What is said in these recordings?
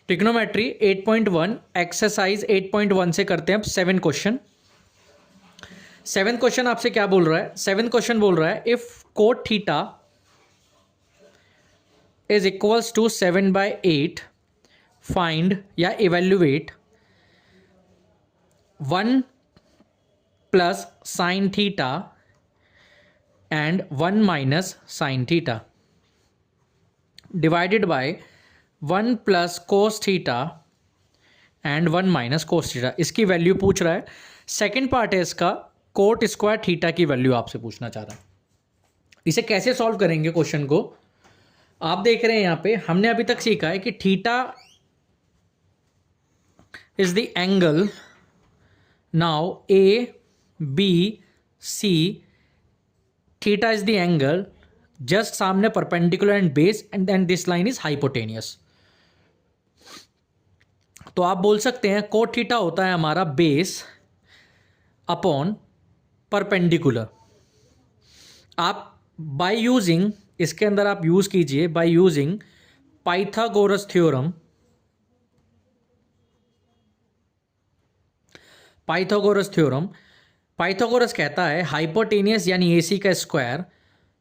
Trigonometry 8.1 exercise 8.1 से करते हैं अब 7 क्वेश्चन। 7 क्वेश्चन आपसे क्या बोल रहा है? 7 क्वेश्चन बोल रहा है if cot theta is equals to 7/8 find या evaluate 1 plus sine theta and 1 minus sine theta divided by 1 plus cos theta and 1 minus cos theta. इसकी वैल्यू पूछ रहा है। सेकेंड पार्ट है इसका कोट स्क्वायर थीटा की वैल्यू आपसे पूछना चाह रहा है। इसे कैसे सॉल्व करेंगे क्वेश्चन को? आप देख रहे हैं यहां पे हमने अभी तक सीखा है कि theta is the angle. Now A B C, theta is the angle just सामने perpendicular and base and then this line is hypotenuse. तो आप बोल सकते हैं कोट थीटा होता है हमारा बेस अपॉन परपेंडिकुलर। आप बाय यूजिंग, इसके अंदर आप यूज कीजिए by using Pythagoras theorem. Pythagoras कहता है हाइपोटेनियस यानी एसी का square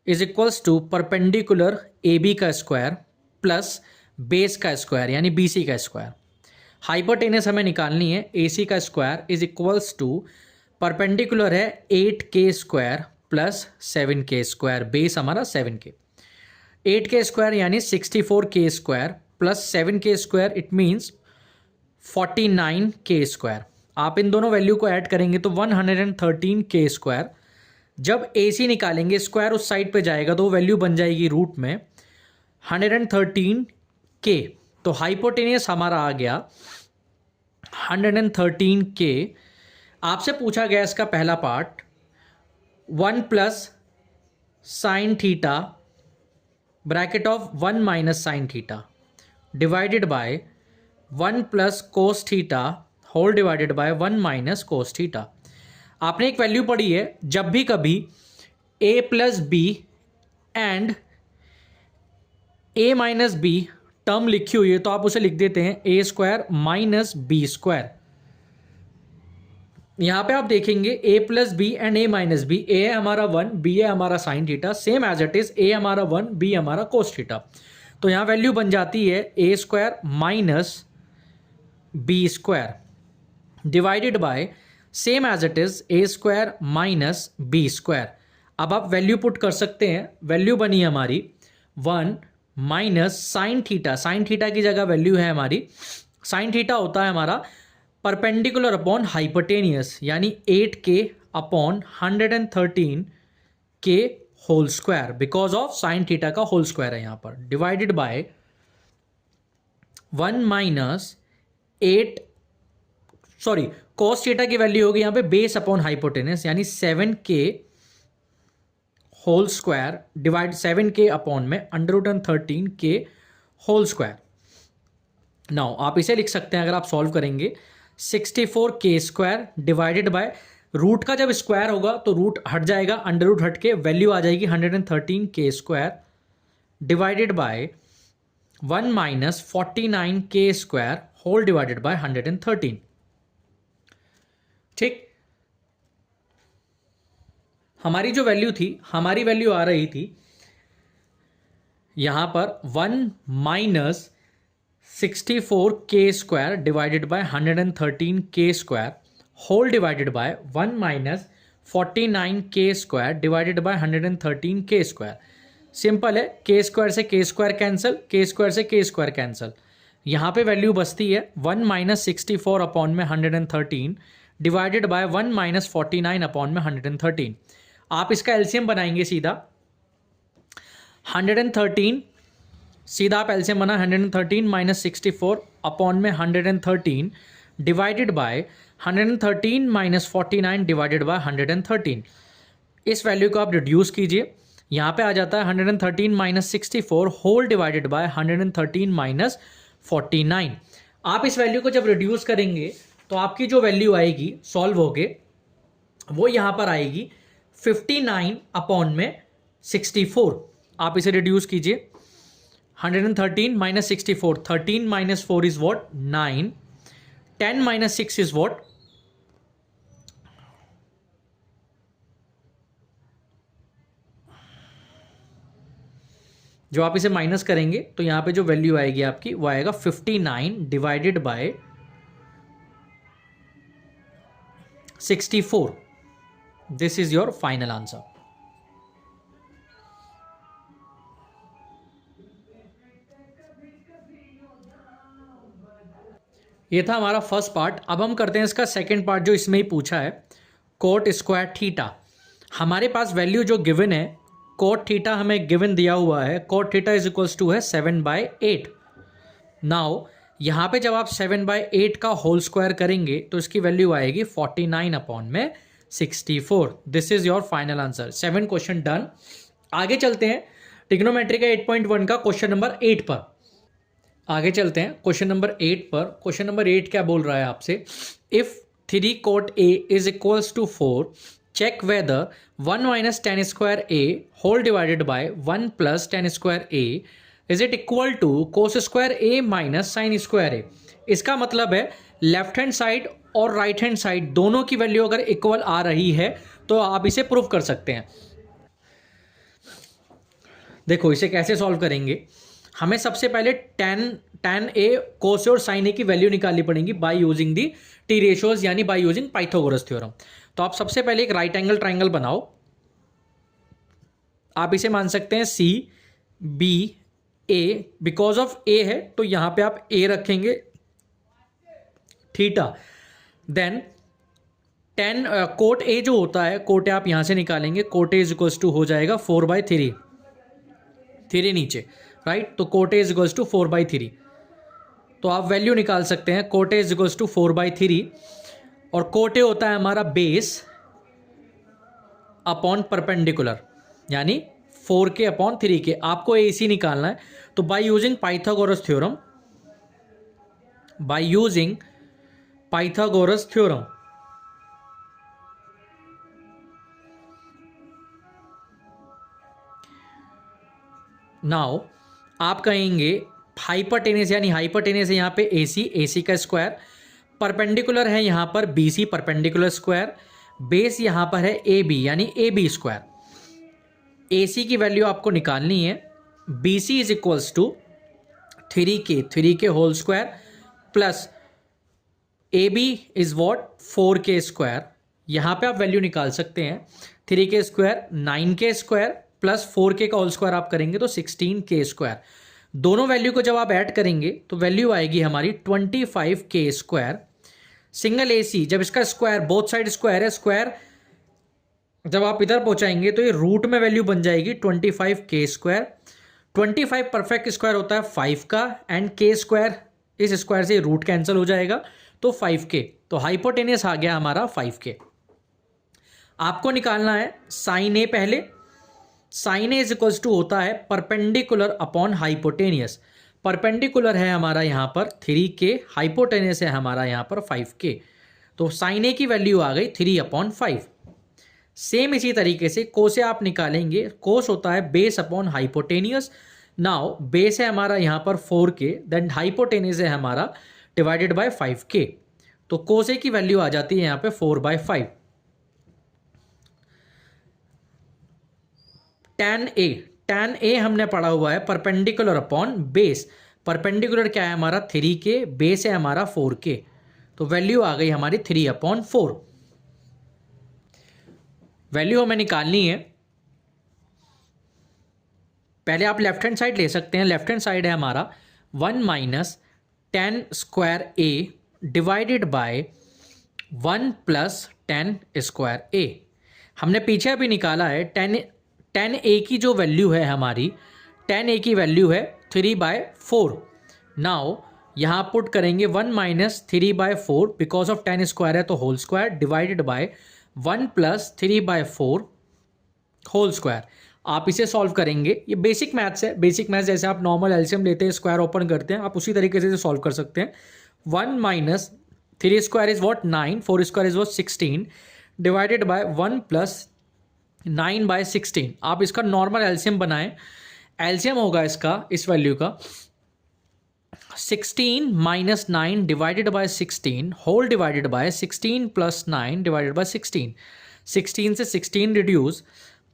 is equals to perpendicular A B का स्क्वायर प्लस बेस का स्क्वायर यानी बी सी का स्क्वायर। हाइपोटेनियस हमें निकालनी है। ए सी का square is equals to perpendicular है 8k square plus 7k square, base हमारा 7k। 8k स्क्वायर यानी 64k square plus 7k square it means 49k square. आप इन दोनों वैल्यू को ऐड करेंगे तो 113k स्क्वायर। जब AC निकालेंगे स्क्वायर उस साइड पे जाएगा तो वैल्यू बन जाएगी रूट में 113k। तो हाइपोटेनियस हमारा आ गया 113k। आपसे पूछा गया इसका पहला part 1 plus sine theta bracket of 1 minus sine theta divided by 1 plus cos theta whole divided by 1 minus cos theta. आपने एक वैल्यू पढ़ी है, जब भी कभी a plus b and a minus b term लिखी हुई है तो आप उसे लिख देते हैं a square minus b square. यहां पे आप देखेंगे a plus b and a minus b, a है हमारा 1, b है हमारा sine theta, same as it is a हमारा 1, b हमारा कोस थीटा। तो यहां वैल्यू बन जाती है a square minus b square divided by same as it is a square minus b square. अब आप वैल्यू पुट कर सकते हैं। वैल्यू बनी हमारी 1 minus sine theta. Sine theta की जगह वैल्यू है हमारी, साइन थीटा होता है हमारा परपेंडिकुलर अपॉन हाइपोटेनियस यानी 8k upon 113k whole square because of sine theta का होल स्क्वायर है यहां पर, divided by 1 minus 8 sorry cos theta की वैल्यू होगी यहां पे बेस अपॉन हाइपोटेनस यानी 7k whole square divide 7k upon में √13k होल स्क्वायर। नाउ आप इसे लिख सकते हैं अगर आप सॉल्व करेंगे 64k square divided by root का जब स्क्वायर होगा तो रूट हट जाएगा, अंडर रूट हट के वैल्यू आ जाएगी 113k square divided by 1 minus 49k square whole divided by 113। ठीक, हमारी जो वैल्यू थी, हमारी वैल्यू आ रही थी यहां पर 1 minus 64k square divided by 113k square whole divided by 1 minus 49k square divided by 113k square. Simple है, k स्क्वायर से k square cancel, k square से k स्क्वायर कैंसिल। यहां पे वैल्यू बचती है 1 माइनस 64 अपॉन में 113 divided by 1 minus 49 upon में 113। आप इसका एलसीएम बनाएंगे सीधा 113, सीधा आप एलसीएम बना 113 माइनस 64 अपॉन में 113 divided by 113 minus 49 divided by 113। इस वैल्यू को आप रिड्यूस कीजिए, यहां पे आ जाता है 113 minus 64 whole divided by 113 minus 49। आप इस वैल्यू को जब रिड्यूस करेंगे तो आपकी जो वैल्यू आएगी सॉल्व होके वो यहां पर आएगी 59 अपॉन में 64। आप इसे रिड्यूस कीजिए 113 minus 64. 13 minus 4 is what? 9. 10 minus 6 is what? जो आप इसे माइनस करेंगे तो यहाँ पे जो वैल्यू आएगी आपकी वो आएगा 59 divided by 64. This is your final answer. ये था हमारा फर्स्ट पार्ट. अब हम करते हैं इसका सेकंड पार्ट जो इसमें ही पूछा है, कोट स्क्वायर थीटा. हमारे पास वैल्यू जो गिवन है, कोट थीटा हमें गिवन दिया हुआ है, cot theta is equals to है 7/8. नाउ यहाँ पे जब आप 7/8 का होल स्क्वायर करेंगे तो इसकी वैल्यू आएगी 49 अपॉन में 64. This is your final answer. 7 question done. आगे चलते हैं ट्रिग्नोमेट्री का 8.1 का क्वेश्चन नंबर 8 पर. आगे चलते हैं क्वेश्चन नंबर 8 पर. क्वेश्चन नंबर 8 क्या बोल रहा है आपसे? If 3 cot A is equals to 4, check whether 1 minus tan square A whole divided by 1 plus tan square A is it equal to cos square A minus sin square A. इसका मतलब है left hand side और right hand side दोनों की value अगर equal आ रही है तो आप इसे प्रूव कर सकते हैं. देखो इसे कैसे सॉल्व करेंगे. हमें सबसे पहले tan A cos और sin A की वैल्यू निकालनी पड़ेगी by using the T ratios यानी बाय यूजिंग पाइथागोरस थ्योरम. तो आप सबसे पहले एक राइट एंगल ट्राइंगल बनाओ. आप इसे मान सकते हैं C B A. Because of A है तो यहां पे आप ए रखेंगे, theta. Then tan cot A जो होता है, कोट ए आप यहां से निकालेंगे. Cot A is equals to हो जाएगा 4/3. 3 नीचे, राइट. तो cot A is equals to 4/3. तो आप वैल्यू निकाल सकते हैं. Cot A is equals to 4/3 और कोट ए होता है हमारा बेस अपॉन परपेंडिकुलर यानी 4k अपॉन 3k. आपको AC निकालना है. तो bye using Pythagoras theorem, by using Pythagoras theorem now आप कहेंगे हाइपरटेनियस यानी हाइपरटेनियस है यहाँ पे AC का स्क्वायर, परपेंडिकुलर है यहाँ पर BC परपेंडिकुलर स्क्वायर, बेस यहाँ पर है AB यानी AB स्क्वायर. AC की वैल्यू आपको निकालनी है. BC is equals to 3k whole square plus AB is what 4k square. यहाँ पे आप वैल्यू निकाल सकते हैं. 3k square 9k square plus 4k का होल स्क्वायर आप करेंगे तो 16k स्क्वायर. दोनों वैल्यू को जब आप ऐड करेंगे तो वैल्यू आएगी हमारी 25k स्क्वायर. सिंगल AC जब इसका स्क्वायर बोथ साइड स्क्वायर है, स्क्वायर जब आप इधर पहुंचाएंगे तो ये रूट में वैल्यू बन जाएगी 25k स्क्वायर. 25 परफेक्ट स्क्वायर होता है 5 का एंड k स्क्वायर, इस स्क्वायर से रूट कैंसिल हो जाएगा तो 5k. तो हाइपोटेनियस आ गया हमारा 5k. आपको निकालना है साइन ए पहले. Sine A is equals to होता है परपेंडिकुलर अपॉन हाइपोटेनियस. परपेंडिकुलर है हमारा यहाँ पर 3k, हाइपोटेनियस है हमारा यहाँ पर 5k. तो साइन ए की वैल्यू आ गई 3/5. सेम इसी तरीके से कोस से आप निकालेंगे. कोस होता है base upon hypotenuse. Now base है हमारा यहाँ पर 4k, देन हाइपोटेनियस है हमारा डिवाइडेड बाय 5k. तो कोस ए की वैल्यू आ जाती है यहाँ पे 4/5. tan A हमने पढ़ा हुआ है परपेंडिकुलर अपॉन बेस. परपेंडिकुलर क्या है हमारा 3k, बेस है हमारा 4k. तो वैल्यू आ गई हमारी 3/4. वैल्यू हमें निकालनी है. पहले आप लेफ्ट हैंड साइड ले सकते हैं. लेफ्ट हैंड साइड है हमारा 1 minus tan square A divided by 1 plus tan square A. हमने पीछे अभी निकाला है tan A की जो वैल्यू है हमारी, tan A की वैल्यू है 3/4. नाउ यहाँ पुट करेंगे 1 minus 3/4 because of tan square है तो whole square divided by 1 plus 3/4 whole square. आप इसे सॉल्व करेंगे. ये बेसिक मैथ्स है. बेसिक मैथ्स जैसे आप नॉर्मल एलसीएम लेते हैं, स्क्वायर ओपन करते हैं, आप उसी तरीके से सॉल्व कर सकते हैं. 1 minus 3 square is what 9, 4 square is what 16 divided by 1 plus 9/16. आप इसका नॉर्मल एलसीएम बनाएं. एलसीएम होगा इसका, इस वैल्यू का 16 minus 9 divided by 16 whole divided by 16 plus 9 divided by 16। 16 से 16 reduce,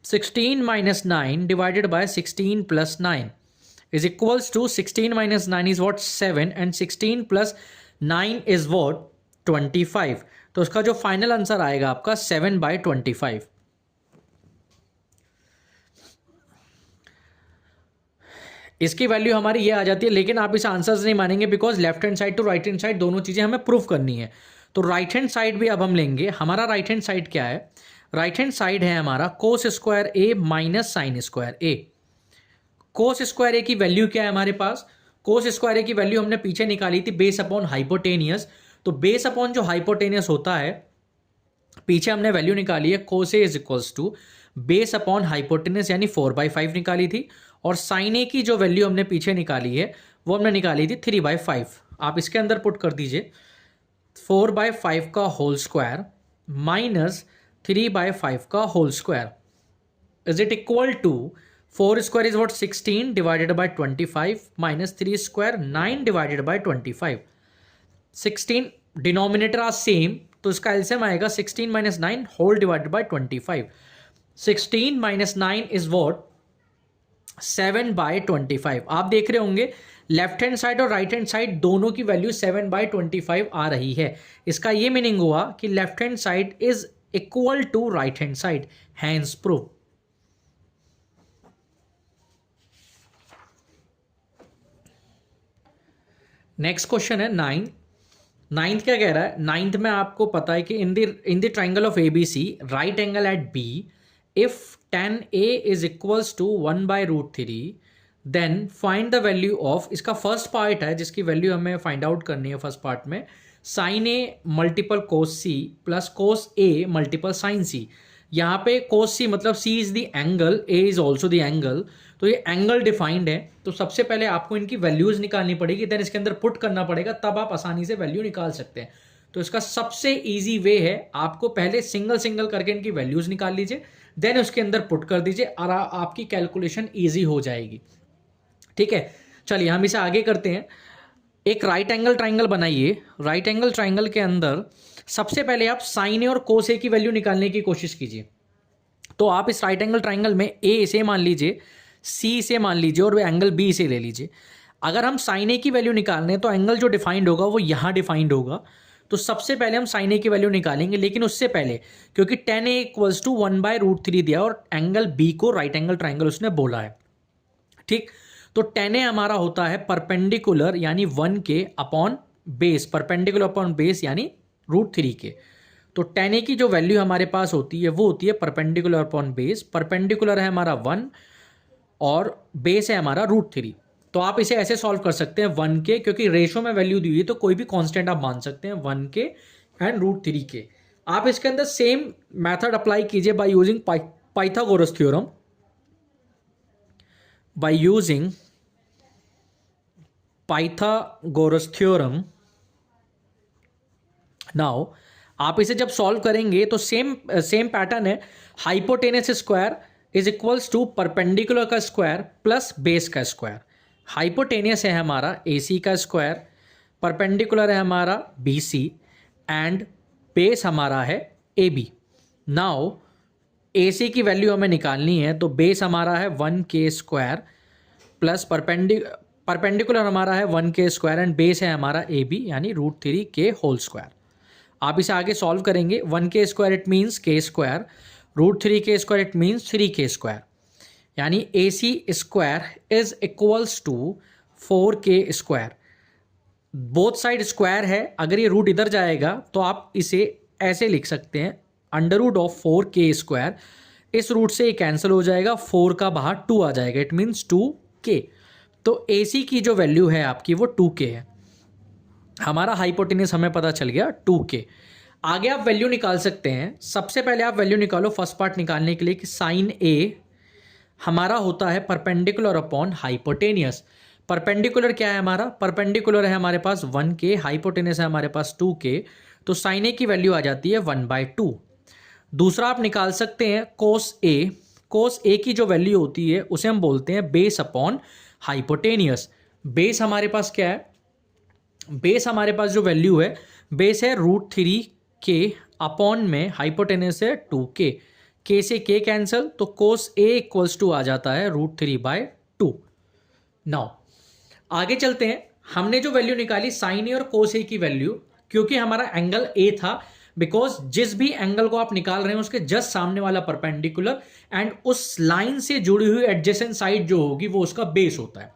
16 minus 9 divided by 16 plus 9 is equals to 16 minus 9 is what 7 and 16 plus 9 is what 25। तो उसका जो फाइनल आंसर आएगा आपका 7/25। इसकी वैल्यू हमारी ये आ जाती है, लेकिन आप इस आंसर से नहीं मानेंगे because left hand side to right hand side दोनों चीज़ें हमें प्रूफ करनी है। तो राइट हैंड साइड भी अब हम लेंगे। हमारा राइट हैंड साइड क्या है? राइट हैंड साइड है हमारा कोस स्क्वायर ए माइनस साइन स्क्वायर ए। कोस स्क्वायर ए की वैल्यू क्या है हमारे पास? कोस स्क्वायर ए की वैल्यू हमने पीछे निकाली थी बेस अपॉन हाइपोटेनियस। तो बेस अपॉन जो हाइपोटेनियस होता है, पीछे हमने वैल्यू निकाली है cos A is equals to base upon hypotenuse यानी 4/5 निकाली थी। और साइन ए की जो वैल्यू हमने पीछे निकाली है वो हमने निकाली थी 3/5। आप इसके अंदर पुट कर दीजिए 4/5 का होल स्क्वायर माइनस 3/5 का whole square is it equal to 4 square is what 16 divided by 25 minus 3 square 9 divided by 25। 16 denominator are same, तो इसका एलसीएम आएगा 16 minus 9 whole divided by 25। 16 minus 9 is what 7/25। आप देख रहे होंगे लेफ्ट हैंड साइड और right hand side दोनों की वैल्यू 7/25 आ रही है। इसका ये मीनिंग हुआ कि left hand side is equal to right hand side, hence prove. Next question है नाइन्थ क्या कह रहा है? नाइन्थ में आपको पता है कि in the triangle of ABC right angle at B if tan A is equals to 1/√3 then find the value of, इसका फर्स्ट पार्ट है जिसकी वैल्यू हमें फाइंड आउट करनी है फर्स्ट पार्ट में, sine A multiple cos C plus cos A multiple sine C. यहाँ पे cos C मतलब C is the angle, A is also the angle, तो ये एंगल डिफाइंड है। तो सबसे पहले आपको इनकी वैल्यूज निकालनी पड़ेगी, देन इसके अंदर पुट करना पड़ेगा, तब आप आसानी से वैल्यू निकाल सकते हैं। तो इसका सबसे ईजी वे है आपको पहले सिंगल सिंगल करके इनकी वैल्यूज निकाल लीजिए, देन उसके अंदर पुट कर दीजिए और आपकी कैलकुलेशन ईजी हो जाएगी। ठीक है, चलिए हम इसे आगे करते हैं। एक राइट एंगल ट्राइंगल बनाइए। राइट एंगल ट्राइंगल के अंदर सबसे पहले आप साइन ए और कोस ए की वैल्यू निकालने की कोशिश कीजिए। तो आप इस राइट एंगल ट्राइंगल में ए इसे मान लीजिए, सी इसे मान लीजिए और एंगल बी इसे ले लीजिए। अगर हम साइन ए की वैल्यू निकालने हैं तो एंगल जो डिफाइंड होगा वो यहाँ डिफाइंड होगा। तो सबसे पहले हम साइन ए की वैल्यू निकालेंगे, लेकिन उससे पहले क्योंकि tan a इक्वल्स टू 1/√3 दिया और एंगल बी को राइट एंगल ट्राइंगल उसने बोला है। ठीक, तो tan a हमारा होता है परपेंडिकुलर यानी 1 के upon base, perpendicular upon base यानी √3 के। तो tan a की जो वैल्यू हमारे पास होती है वो होती है परपेंडिकुलर अपॉन बेस। परपेंडिकुलर है हमारा 1 और बेस है हमारा √3। तो आप इसे ऐसे सॉल्व कर सकते हैं 1 के, क्योंकि रेशो में वैल्यू दी हुई है तो कोई भी कांस्टेंट आप मान सकते हैं 1 के एंड √3 के। आप इसके अंदर सेम मेथड अप्लाई कीजिए by using Pythagoras theorem. By using Pythagoras theorem now आप इसे जब सॉल्व करेंगे तो सेम पैटर्न है। Hypotenuse square is equals to perpendicular का स्क्वायर प्लस बेस का स्क्वायर। हाइपोटेनियस है हमारा AC का स्क्वायर, परपेंडिकुलर है हमारा BC एंड बेस हमारा है AB। नाउ AC की वैल्यू हमें निकालनी है, तो बेस हमारा है 1k स्क्वायर प्लस परपेंडिकुलर हमारा है 1k स्क्वायर एंड बेस है हमारा AB यानी √3k होल स्क्वायर। आप इसे आगे सॉल्व करेंगे 1k square it means k square, √3k square it means 3k square, यानी AC square is equals to 4k square. Both side square है, अगर ये रूट इधर जाएगा तो आप इसे ऐसे लिख सकते हैं √4k स्क्वायर। इस रूट से ये कैंसिल हो जाएगा, 4 का बाहर 2 आ जाएगा, इट मीन्स 2k। तो AC की जो वैल्यू है आपकी वो 2k है। हमारा हाइपोटेनस हमें पता चल गया 2k। आगे आप वैल्यू निकाल सकते हैं। सबसे पहले आप वैल्यू निकालो फर्स्ट पार्ट निकालने के लिए कि साइन ए हमारा होता है परपेंडिकुलर अपॉन हाइपोटेनियस। परपेंडिकुलर क्या है हमारा? परपेंडिकुलर है हमारे पास 1k, हाइपोटेनियस है हमारे पास 2k, तो साइन ए की वैल्यू आ जाती है 1/2। दूसरा आप निकाल सकते हैं कोस ए। कोस ए की जो वैल्यू होती है उसे हम बोलते हैं बेस अपॉन हाइपोटेनियस। बेस हमारे पास क्या है, बेस हमारे पास जो वैल्यू है, बेस है √3k अपॉन में हाइपोटेनियस है 2k, k से k कैंसिल, तो कोस ए इक्वल्स टू आ जाता है √3/2। नाउ आगे चलते हैं। हमने जो वैल्यू निकाली साइन ए और कोस ए की वैल्यू, क्योंकि हमारा एंगल ए था, बिकॉज जिस भी एंगल को आप निकाल रहे हैं उसके जस्ट सामने वाला परपेंडिकुलर एंड उस लाइन से जुड़ी हुई एडजेसेंट साइड जो होगी वो उसका बेस होता है।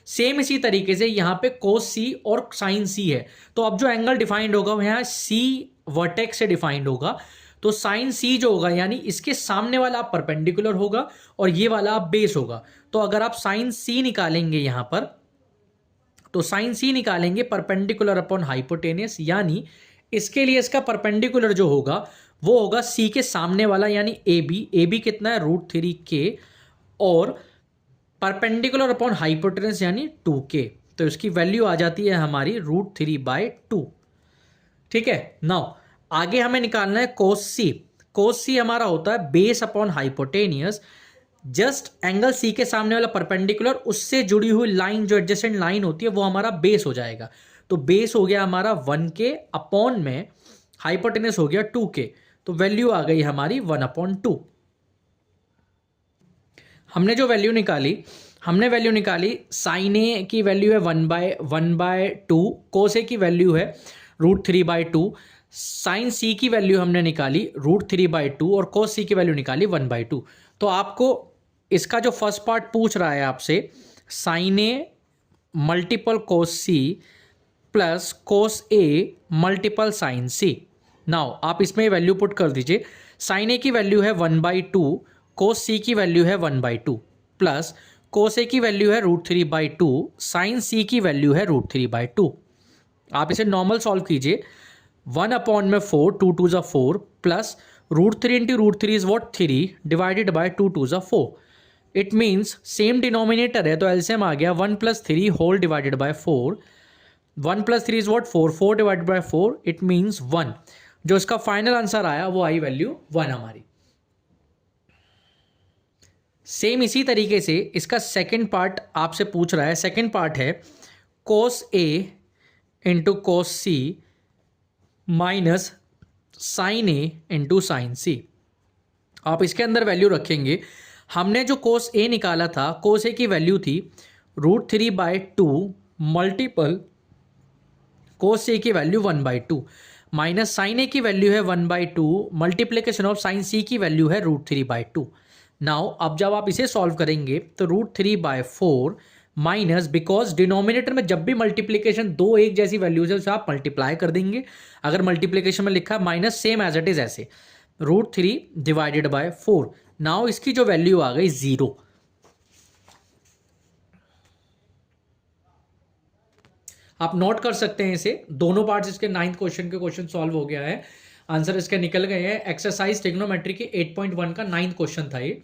सेम इसी तरीके से यहां पे कोस सी और साइन सी है, तो अब जो एंगल डिफाइंड होगा वो यहां सी वर्टेक्स से डिफाइंड होगा। तो साइन सी जो होगा यानी इसके सामने वाला आप परपेंडिकुलर होगा और ये वाला आप बेस होगा। तो अगर आप साइन सी निकालेंगे यहां पर, तो साइन सी निकालेंगे परपेंडिकुलर अपॉन हाइपोटेनियस, यानी इसके लिए इसका परपेंडिकुलर जो होगा वो होगा सी के सामने वाला यानी ए बी। ए बी कितना है √3k और परपेंडिकुलर अपॉन हाइपोटेनस यानी 2k, तो इसकी वैल्यू आ जाती है हमारी √3/2। ठीक है। नाउ आगे हमें निकालना है कोस सी। कोस सी हमारा होता है base upon hypotenuse, just angle C के सामने वाला परपेंडिकुलर उससे जुड़ी हुई लाइन जो एडजेसेंट लाइन होती है वो हमारा बेस हो जाएगा। तो बेस हो गया हमारा 1k अपॉन में हाइपोटेनस हो गया 2k, तो वैल्यू आ गई हमारी 1/2। हमने जो वैल्यू निकाली, हमने वैल्यू निकाली साइन ए की वैल्यू है 1/2, कोस ए की वैल्यू है √3/2, साइन सी की वैल्यू हमने निकाली √3/2 और कोस सी की वैल्यू निकाली 1/2। तो आपको इसका जो फर्स्ट पार्ट पूछ रहा है आपसे, sign A multiple cos C plus cos A multiple sine C. Now आप इसमें वैल्यू पुट कर दीजिए। साइन ए की वैल्यू है 1/2, कोस सी की वैल्यू है 1/2 प्लस कोस ए की वैल्यू है √3/2, साइन सी की वैल्यू है √3/2। आप इसे नॉर्मल सॉल्व कीजिए। 1/4, 2 2 4 plus √3 into √3 is what 3 divided by 2 2 4। It means same denominator है तो एलसीएम आ गया 1 + 3 whole divided by 4। 1 + 3 is what 4, 4 divided by 4, it means 1। जो इसका फाइनल आंसर आया वो आई वैल्यू 1 हमारी। सेम इसी तरीके से इसका सेकंड पार्ट आपसे पूछ रहा है। सेकंड पार्ट है कोस ए इंटू कोस सी माइनस साइन ए इंटू साइन सी। आप इसके अंदर वैल्यू रखेंगे। हमने जो कोस ए निकाला था, कोस ए की वैल्यू थी √3/2 मल्टीपल कोस ए की वैल्यू 1/2 माइनस साइन ए की वैल्यू है 1/2 मल्टीप्लीकेशन ऑफ साइन सी की वैल्यू है √3/2। नाउ अब जब आप इसे सॉल्व करेंगे तो √3/4 माइनस, बिकॉज डिनोमिनेटर में जब भी मल्टीप्लीकेशन दो एक जैसी वैल्यूज है उसे आप मल्टीप्लाई कर देंगे। अगर मल्टीप्लीकेशन में लिखा है minus, same as it is ऐसे √3 डिवाइडेड बाय 4। नाउ इसकी जो वैल्यू आ गई 0। आप नोट कर सकते हैं इसे। दोनों पार्ट्स इसके 9th क्वेश्चन के क्वेश्चन सॉल्व हो गया है, आंसर इसके निकल गए हैं। एक्सरसाइज ट्रिग्नोमेट्री के 8.1 का 9th क्वेश्चन था ये।